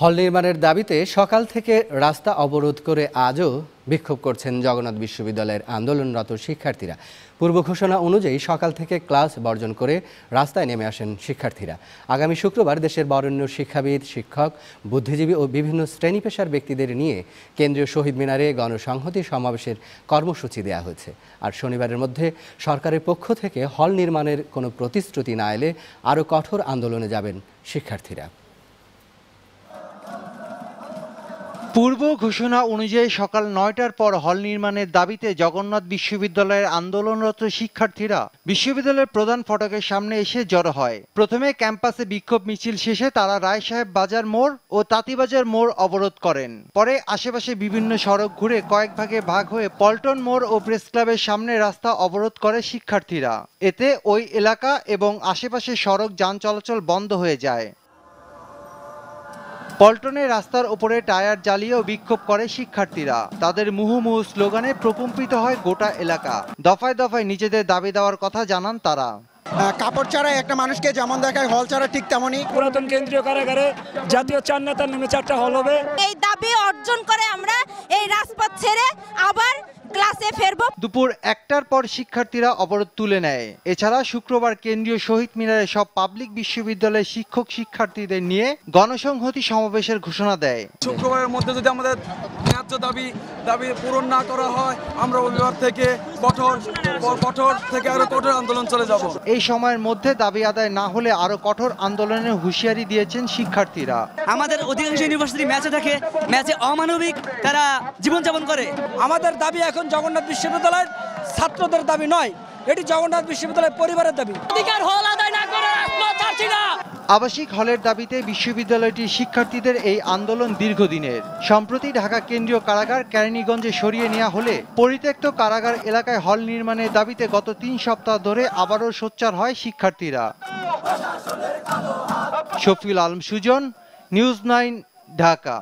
হল নির্মাণের দাবিতে সকাল থেকে রাস্তা অবরোধ করে আজও বিক্ষোভ করছেন জগন্নাথ বিশ্ববিদ্যালয়ের আন্দোলনরত শিক্ষার্থীরা। পূর্ব ঘোষণা অনুযায়ী সকাল থেকে ক্লাস বর্জন করে রাস্তায় নেমে আসেন শিক্ষার্থীরা। আগামী শুক্রবার দেশের বরেণ্য শিক্ষাবিদ, শিক্ষক, বুদ্ধিজীবী ও বিভিন্ন শ্রেণী পেশার ব্যক্তিদের নিয়ে কেন্দ্রীয় শহীদ মিনারে গণসংহতি সমাবেশের কর্মসূচি দেওয়া হয়েছে। আর শনিবারের মধ্যে সরকারের পক্ষ থেকে হল নির্মাণের কোনো প্রতিশ্রুতি না এলে আরও কঠোর আন্দোলনে যাবেন শিক্ষার্থীরা। পূর্ব ঘোষণা অনুযায়ী সকাল ৯টার পর হল নির্মাণের দাবিতে জগন্নাথ বিশ্ববিদ্যালয়ের আন্দোলনরত শিক্ষার্থীরা বিশ্ববিদ্যালয়ের প্রধান ফটকের সামনে এসে জড়ো হয়। প্রথমে ক্যাম্পাসে বিক্ষোভ মিছিল শেষে তারা রায় সাহেব বাজার মোড় ও তাঁতিবাজার মোড় অবরোধ করেন। পরে আশেপাশে বিভিন্ন সড়ক ঘুরে কয়েক ভাগে ভাগ হয়ে পল্টন মোড় ও প্রেস ক্লাবের সামনে রাস্তা অবরোধ করে শিক্ষার্থীরা। এতে ওই এলাকা এবং আশেপাশের সড়ক যান চলাচল বন্ধ হয়ে যায়। পল্টনে রাস্তার ওপরে টায়ার জ্বালিয়েও বিক্ষোভ করে শিক্ষার্থীরা। তাদের মুহুর্মুহু স্লোগানে প্রকম্পিত হয় গোটা এলাকা। দফায় দফায় নিজেদের দাবি দেওয়ার কথা জানান তারা। কাপড় ছাড়া একটা মানুষকে যেমন দেখায়, হল ছাড়া ঠিক তেমনই। পুরাতন কেন্দ্রীয় কারাগারে জাতীয় 4 নেতার নামে 4টা হল হবে। এই দাবি অর্জন করে আমরা এই রাজপথ ছেড়ে আবার ক্লাসে ফিরব। দুপুর 1টার পর শিক্ষার্থীরা অবরোধ তুলে নেয়। এছাড়া শুক্রবার কেন্দ্রীয় শহীদ মিনারে সব পাবলিক বিশ্ববিদ্যালয়ের শিক্ষক শিক্ষার্থীদের নিয়ে গণসংহতি সমাবেশের ঘোষণা দেয়। শুক্রবারের মধ্যে যদি আমাদের ন্যায্য দাবি পূরণ না করা হয়, আমরা রবিবার থেকে কঠোর থেকে আরো কঠোর আন্দোলন চলে যাব। এই সময়ের মধ্যে দাবি আদায় না হলে আরো কঠোর আন্দোলনের হুঁশিয়ারি দিয়েছেন শিক্ষার্থীরা। আমাদের অধিকাংশ ইউনিভার্সিটি ম্যাচে থাকে, ম্যাচে অমানবিক তারা জীবনযাপন করে। আমাদের দাবি এখন জগন্নাথ বিশ্ববিদ্যালয়ের ছাত্রদের দাবি নয়, এটি জগন্নাথ বিশ্ববিদ্যালয়ের পরিবারের দাবি। অধিকার হল আদায় না করে আবাসিক হলের দাবিতে বিশ্ববিদ্যালয়টির শিক্ষার্থীদের এই আন্দোলন দীর্ঘদিনের। সম্প্রতি ঢাকা কেন্দ্রীয় কারাগার কেরানীগঞ্জে সরিয়ে নেওয়া হলে পরিত্যক্ত কারাগার এলাকায় হল নির্মাণের দাবিতে গত 3 সপ্তাহ ধরে আবারও সোচ্চার হয় শিক্ষার্থীরা। শফিউল আলম সুজন, নিউজ 9, ঢাকা।